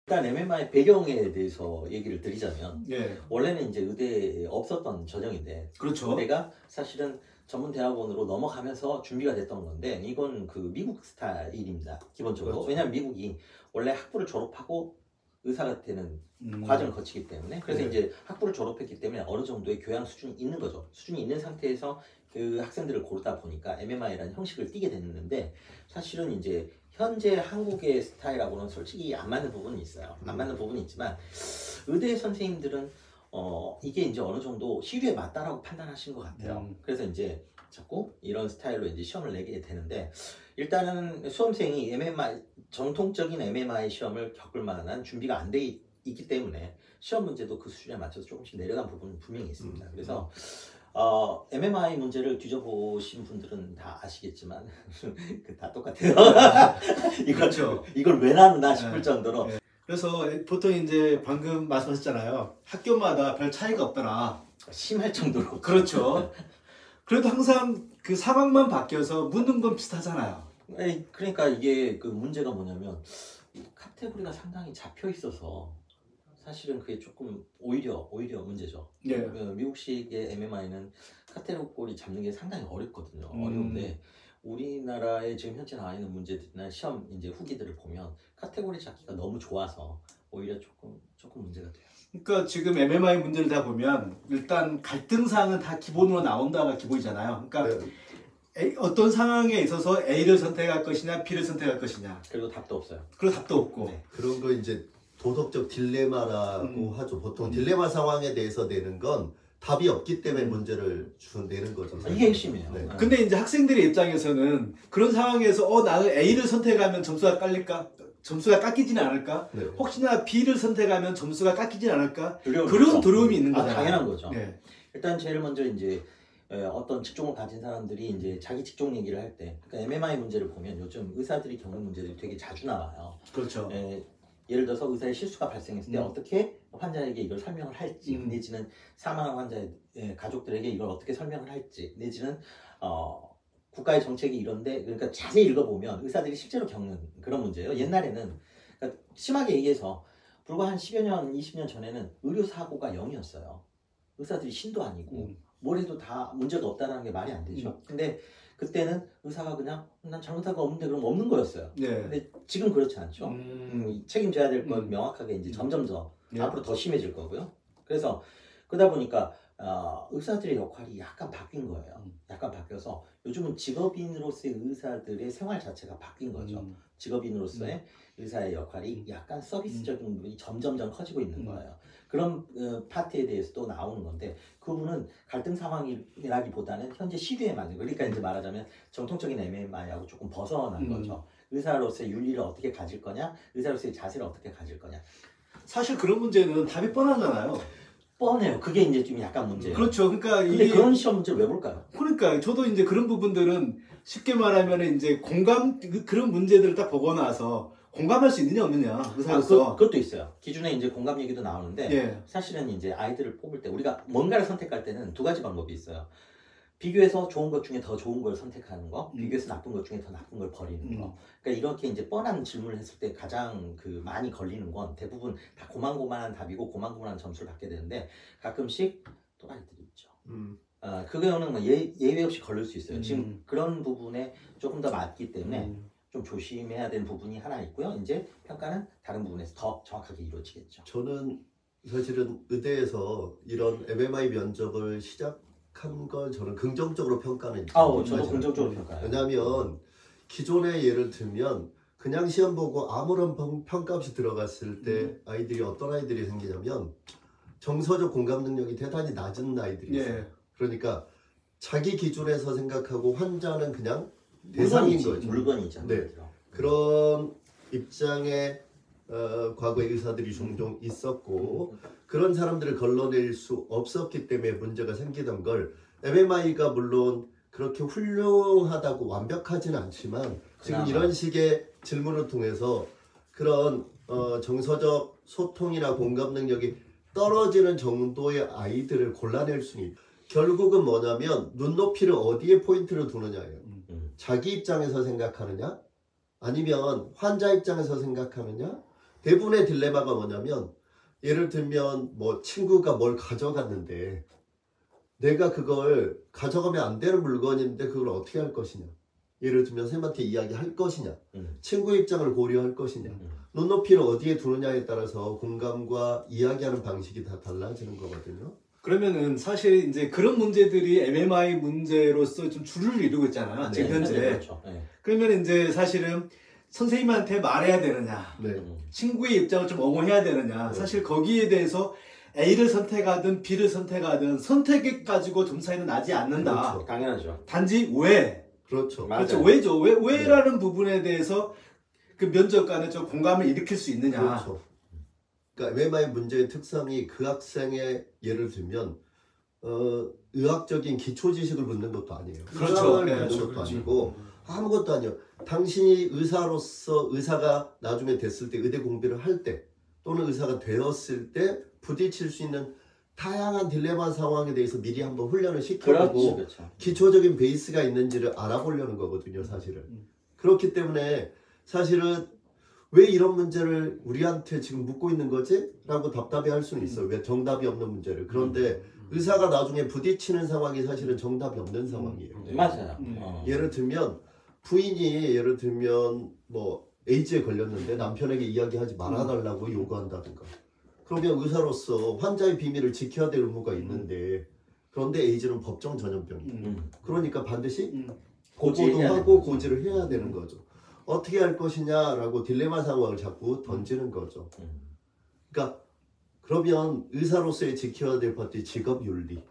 일단 MMI 배경에 대해서 얘기를 드리자면 예. 원래는 이제 의대에 없었던 전형인데 그렇죠. 의대가 사실은 전문 대학원으로 넘어가면서 준비가 됐던 건데 이건 그 미국 스타일입니다. 기본적으로. 그렇죠. 왜냐하면 미국이 원래 학부를 졸업하고 의사가 되는 과정을 거치기 때문에 그래서 네. 이제 학부를 졸업했기 때문에 어느 정도의 교양 수준이 있는 거죠. 수준이 있는 상태에서 그 학생들을 고르다 보니까 MMI라는 형식을 띠게 됐는데 사실은 이제 현재 한국의 스타일하고는 솔직히 안 맞는 부분이 있어요. 안 맞는 부분이 있지만 의대 선생님들은 이게 이제 어느 정도 시류에 맞다라고 판단하신 것 같아요. 그래서 이제 자꾸 이런 스타일로 이제 시험을 내게 되는데 일단은 수험생이 MMI 정통적인 MMI 시험을 겪을 만한 준비가 안 돼 있기 때문에 시험 문제도 그 수준에 맞춰서 조금씩 내려간 부분은 분명히 있습니다. 그래서 MMI 문제를 뒤져보신 분들은 다 아시겠지만 다 똑같아요. 그렇죠. 이걸 왜 나누나 싶을 정도로. 네. 그래서 보통 이제 방금 말씀하셨잖아요. 학교마다 별 차이가 없더라. 심할 정도로. 그렇죠. 그래도 항상 그 상황만 바뀌어서 묻는 건 비슷하잖아요. 그러니까 이게 그 문제가 뭐냐면 카테고리가 상당히 잡혀 있어서 사실은 그게 조금 오히려 문제죠. 네. 미국식의 MMI는 카테고리 잡는 게 상당히 어렵거든요. 어려운데 우리나라에 지금 현재 나와 있는 문제들이나 시험 이제 후기들을 보면 카테고리 잡기가 너무 좋아서 오히려 조금 문제가 돼요. 그러니까 지금 MMI 문제를 다 보면 일단 갈등사항은 다 기본으로 나온다가 기본이잖아요. 그러니까 어떤 상황에 있어서 A를 선택할 것이냐 B를 선택할 것이냐. 그리고 답도 없어요. 그리고 답도 없고. 네. 그런 거 이제 도덕적 딜레마라고 하죠. 보통 딜레마 상황에 대해서 내는 건 답이 없기 때문에 문제를 내는 거죠. 이게 핵심이에요. 네. 근데 이제 학생들의 입장에서는 그런 상황에서 나는 A를 선택하면 점수가 깔릴까? 점수가 깎이지는 않을까? 네. 혹시나 B를 선택하면 점수가 깎이지는 않을까? 그런 두려움이 있는 거잖아요. 당연한 거죠. 네. 일단 제일 먼저 이제 어떤 직종을 가진 사람들이 이제 자기 직종 얘기를 할 때, 그러니까 MMI 문제를 보면 요즘 의사들이 겪는 문제들이 되게 자주 나와요. 그렇죠. 예를 들어서 의사의 실수가 발생했을 때 어떻게 환자에게 이걸 설명을 할지, 내지는 사망한 환자의 가족들에게 이걸 어떻게 설명을 할지, 내지는 국가의 정책이 이런데, 그러니까 자세히 읽어보면 의사들이 실제로 겪는 그런 문제예요. 옛날에는 그러니까 심하게 얘기해서 불과 한 10여 년, 20년 전에는 의료사고가 0이었어요. 의사들이 신도 아니고 뭘 해도 다 문제가 없다는 게 말이 안 되죠. 근데 그때는 의사가 그냥 난 잘못한 거 없는데 그럼 없는 거였어요. 네. 근데 지금 그렇지 않죠. 책임져야 될 건 명확하게 이제 점점 더 앞으로 더 심해질 거고요. 그래서 그러다 보니까 의사들의 역할이 약간 바뀐 거예요. 약간 바뀌어서 요즘은 직업인으로서의 의사들의 생활 자체가 바뀐 거죠. 직업인으로서의 의사의 역할이 약간 서비스적인 부분이 점점점 커지고 있는 거예요. 그런 파트에 대해서 또 나오는 건데 그 부분은 갈등 상황이라기보다는 현재 시대에 맞는 거. 그러니까 이제 말하자면 정통적인 MMI하고 조금 벗어난 거죠. 의사로서의 윤리를 어떻게 가질 거냐, 의사로서의 자세를 어떻게 가질 거냐. 사실 그런 문제는 답이 뻔하잖아요. 뻔해요. 그게 이제 좀 약간 문제예요. 그렇죠. 그러니까 근데 이게 그런 시험 문제를 왜 볼까요? 그러니까 저도 이제 그런 부분들은 쉽게 말하면 이제 그런 문제들을 딱 보고 나서 공감할 수 있느냐 없느냐 의사로서. 그것도 있어요. 기준에 이제 공감 얘기도 나오는데 예. 사실은 이제 아이들을 뽑을 때 우리가 뭔가를 선택할 때는 두 가지 방법이 있어요. 비교해서 좋은 것 중에 더 좋은 걸 선택하는 거, 비교해서 나쁜 것 중에 더 나쁜 걸 버리는 거. 그러니까 이렇게 이제 뻔한 질문을 했을 때 가장 많이 걸리는 건 대부분 다 고만고만한 답이고 고만고만한 점수를 받게 되는데 가끔씩 또라이들이 있죠. 그거는 뭐 예외 없이 걸릴 수 있어요. 지금 그런 부분에 조금 더 맞기 때문에 좀 조심해야 되는 부분이 하나 있고요. 이제 평가는 다른 부분에서 더 정확하게 이루어지겠죠. 저는 사실은 의대에서 이런 MMI 면접을 시작한 걸 저는 긍정적으로 평가는 저도 긍정적으로 평가해요. 왜냐하면 기존의 예를 들면 그냥 시험 보고 아무런 평가 없이 들어갔을 때 아이들이 어떤 아이들이 생기냐면 정서적 공감 능력이 대단히 낮은 아이들이 있어요. 그러니까 자기 기준에서 생각하고 환자는 그냥 대상인 거죠. 물건이죠. 네. 그런 입장에 과거에 의사들이 종종 있었고 그런 사람들을 걸러낼 수 없었기 때문에 문제가 생기던 걸 MMI가 물론 그렇게 훌륭하다고 완벽하지는 않지만 지금 이런 식의 질문을 통해서 그런 정서적 소통이나 공감 능력이 떨어지는 정도의 아이들을 골라낼 수 있다. 결국은 뭐냐면 눈높이를 어디에 포인트를 두느냐예요. 자기 입장에서 생각하느냐 아니면 환자 입장에서 생각하느냐 대부분의 딜레마가 뭐냐면 예를 들면 뭐 친구가 뭘 가져갔는데 내가 그걸 가져가면 안 되는 물건인데 그걸 어떻게 할 것이냐. 예를 들면 쌤한테 이야기할 것이냐. 친구 입장을 고려할 것이냐. 눈높이를 어디에 두느냐에 따라서 공감과 이야기하는 방식이 다 달라지는 거거든요. 그러면은 사실 이제 그런 문제들이 MMI 문제로서 좀 줄을 이루고 있잖아요. 지금 현재. 그렇죠. 네. 그러면 이제 사실은 선생님한테 말해야 되느냐, 네. 친구의 입장을 좀 옹호해야 되느냐. 사실 거기에 대해서 A를 선택하든 B를 선택하든 선택에 가지고 점 차이는 나지 않는다. 그렇죠. 당연하죠. 단지 왜? 그렇죠. 맞아요. 그렇죠. 왜죠? 왜라는 부분에 대해서 그 면접관에 좀 공감을 일으킬 수 있느냐. 그렇죠. 그러니까 MMI 문제의 특성이 그 학생의 예를 들면 의학적인 기초 지식을 묻는 것도 아니에요. 그렇죠. 의학을 네, 묻는 그렇죠. 것도 그렇죠. 아니고 아무것도 아니에요. 당신이 의사로서 의사가 나중에 됐을 때 의대 공부를 할 때 또는 의사가 되었을 때 부딪힐 수 있는 다양한 딜레마 상황에 대해서 미리 한번 훈련을 시켜보고 그렇죠. 기초적인 베이스가 있는지를 알아보려는 거거든요, 사실은. 그렇기 때문에 사실은 왜 이런 문제를 우리한테 지금 묻고 있는 거지? 라고 답답해 할 수는 있어요. 왜 정답이 없는 문제를. 그런데 의사가 나중에 부딪히는 상황이 사실은 정답이 없는 상황이에요. 맞아요. 예를 들면 부인이 예를 들면 뭐 에이즈에 걸렸는데 남편에게 이야기하지 말아달라고 요구한다든가. 그러면 의사로서 환자의 비밀을 지켜야 될 의무가 있는데 그런데 에이즈는 법정 전염병이에요. 그러니까 반드시 고고도 하고 고지를 해야 되는 거죠. 어떻게 할 것이냐라고 딜레마 상황을 자꾸 던지는 거죠. 그러니까 그러면 의사로서의 지켜야 될 것들이 직업 윤리,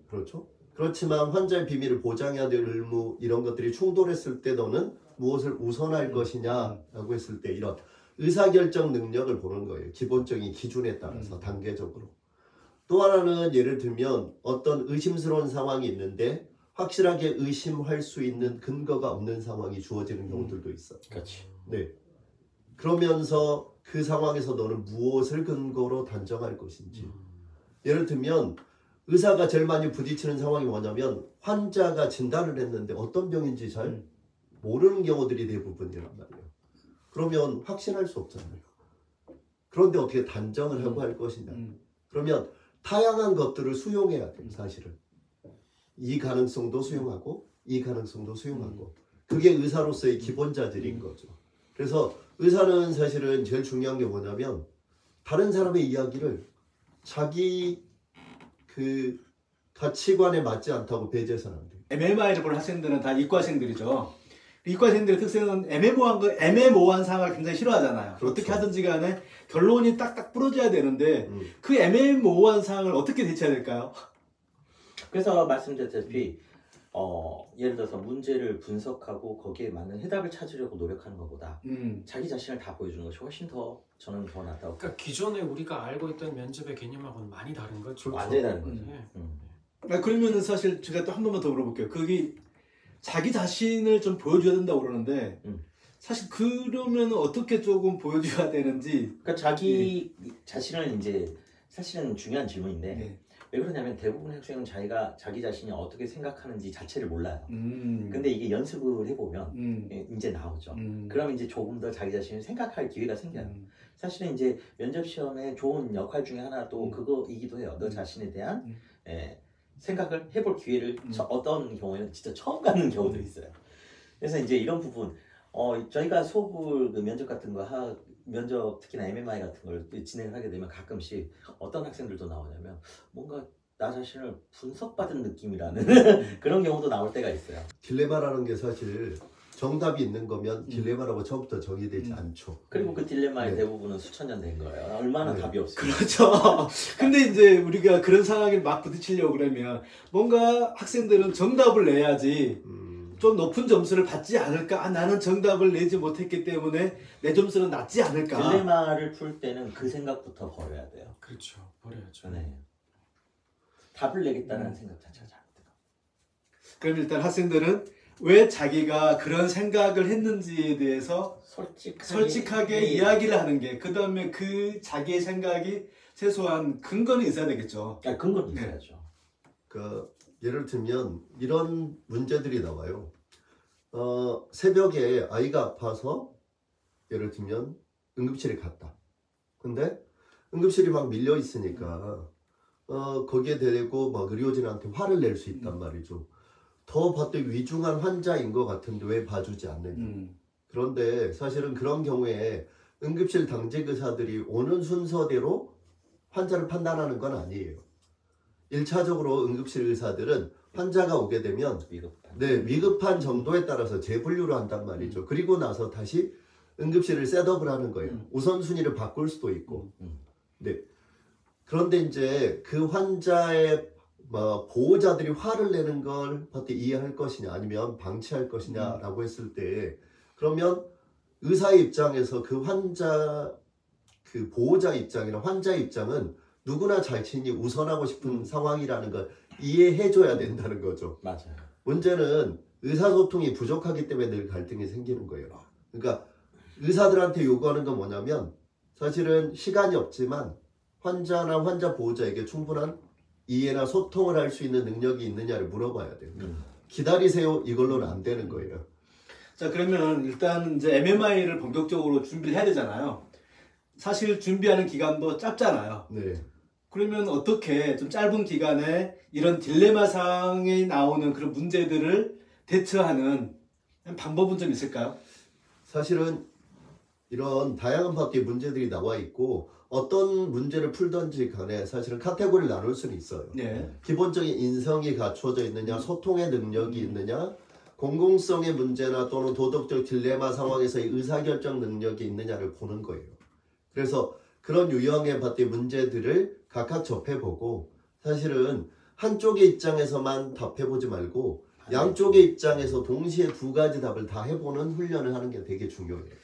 그렇죠? 그렇지만 환자의 비밀을 보장해야 될 의무 이런 것들이 충돌했을 때 너는 무엇을 우선할 것이냐라고 했을 때 이런 의사결정 능력을 보는 거예요. 기본적인 기준에 따라서 단계적으로. 또 하나는 예를 들면 어떤 의심스러운 상황이 있는데 확실하게 의심할 수 있는 근거가 없는 상황이 주어지는 경우들도 있어요. 그렇지. 네. 그러면서 그 상황에서 너는 무엇을 근거로 단정할 것인지. 예를 들면 의사가 제일 많이 부딪히는 상황이 뭐냐면 환자가 진단을 했는데 어떤 병인지 잘 모르는 경우들이 대부분이란 말이에요. 그러면 확신할 수 없잖아요. 그런데 어떻게 단정을 하고 할 것이냐. 그러면 다양한 것들을 수용해야 돼요, 사실은. 이 가능성도 수용하고 이 가능성도 수용하고 그게 의사로서의 기본 자질인 거죠. 그래서 의사는 사실은 제일 중요한 게 뭐냐면 다른 사람의 이야기를 자기 그 가치관에 맞지 않다고 배제해서는 안 돼요. MMI를 보는 학생들은 다 이과생들이죠. 이과생들의 특성은 애매모호한 상황을 굉장히 싫어하잖아요. 그렇죠. 어떻게 하든지 간에 결론이 딱딱 부러져야 되는데 그 애매모호한 상황을 어떻게 대처해야 될까요? 그래서 말씀드렸다시피 예를 들어서 문제를 분석하고 거기에 맞는 해답을 찾으려고 노력하는 것보다 자기 자신을 다 보여주는 것이 훨씬 더 저는 더 낫다고. 그러니까 기존에 우리가 알고 있던 면접의 개념하고는 많이 다른 거죠. 완전히 다른 거죠. 네. 그러면은 사실 제가 또 한 번만 더 물어볼게요. 그게 자기 자신을 좀 보여줘야 된다고 그러는데 사실 그러면 어떻게 조금 보여줘야 되는지. 그러니까 자기 자신을 이제 사실은 중요한 질문인데 네. 왜 그러냐면 대부분의 학생은 자기 자신이 어떻게 생각하는지 자체를 몰라요. 근데 이게 연습을 해보면 이제 나오죠. 그럼 이제 조금 더 자기 자신을 생각할 기회가 생겨요. 사실은 이제 면접 시험의 좋은 역할 중에 하나도 그거이기도 해요. 너 자신에 대한 생각을 해볼 기회를 어떤 경우에는 진짜 처음 갖는 경우도 있어요. 그래서 이제 이런 부분 저희가 수업을 그 면접 같은 거 면접 특히나 MMI 같은 걸 진행을 하게 되면 가끔씩 어떤 학생들도 나오냐면 뭔가 나 자신을 분석받은 느낌이라는 그런 경우도 나올 때가 있어요. 딜레마라는 게 사실 정답이 있는 거면 딜레마라고 처음부터 정의되지 않죠. 그리고 그 딜레마의 네. 대부분은 수천 년 된 거예요. 얼마나 네. 답이 없어요. 그렇죠. 근데 이제 우리가 그런 상황에 막 부딪히려고 그러면 뭔가 학생들은 정답을 내야지 좀 높은 점수를 받지 않을까? 나는 정답을 내지 못했기 때문에 내 점수는 낮지 않을까? 딜레마를 풀 때는 그 생각부터 버려야 돼요. 그렇죠. 버려야죠. 네. 답을 내겠다는 생각 자체가 잘못돼요. 그럼 일단 학생들은 왜 자기가 그런 생각을 했는지에 대해서 솔직하게 이야기를 하는 게, 그 다음에 그 자기의 생각이 최소한 근거는 있어야 되겠죠. 근거는 있어야죠. 그 예를 들면 이런 문제들이 나와요. 새벽에 아이가 아파서 예를 들면 응급실에 갔다. 근데 응급실이 막 밀려 있으니까 거기에 대고 막 의료진한테 화를 낼 수 있단 말이죠. 더 봤더니 위중한 환자인 것 같은데 왜 봐주지 않느냐. 그런데 사실은 그런 경우에 응급실 당직 의사들이 오는 순서대로 환자를 판단하는 건 아니에요. 1차적으로 응급실 의사들은 환자가 오게 되면 위급한 정도에 따라서 재분류를 한단 말이죠. 그리고 나서 다시 응급실을 셋업을 하는 거예요. 우선순위를 바꿀 수도 있고. 네. 그런데 이제 그 환자의 보호자들이 화를 내는 걸 어떻게 이해할 것이냐 아니면 방치할 것이냐라고 했을 때 그러면 의사의 입장에서 그 환자 그 보호자 입장이나 환자 입장은 누구나 자신이 우선하고 싶은 상황이라는 걸 이해해줘야 된다는 거죠. 맞아요. 문제는 의사소통이 부족하기 때문에 늘 갈등이 생기는 거예요. 그러니까 의사들한테 요구하는 건 뭐냐면 사실은 시간이 없지만 환자나 환자 보호자에게 충분한 이해나 소통을 할 수 있는 능력이 있느냐를 물어봐야 돼요. 기다리세요 이걸로는 안 되는 거예요. 자, 그러면 일단 이제 MMI를 본격적으로 준비를 해야 되잖아요. 사실 준비하는 기간도 짧잖아요. 네. 그러면 어떻게 좀 짧은 기간에 이런 딜레마상에 나오는 그런 문제들을 대처하는 방법은 좀 있을까요? 사실은 이런 다양한 파트의 문제들이 나와 있고 어떤 문제를 풀던지 간에 사실은 카테고리를 나눌 수는 있어요. 네. 기본적인 인성이 갖춰져 있느냐, 소통의 능력이 있느냐, 공공성의 문제나 또는 도덕적 딜레마 상황에서의 의사결정 능력이 있느냐를 보는 거예요. 그래서 그런 유형의 파트의 문제들을 각각 접해보고 사실은 한쪽의 입장에서만 답해보지 말고 양쪽의 입장에서 동시에 두 가지 답을 다 해보는 훈련을 하는 게 되게 중요해요.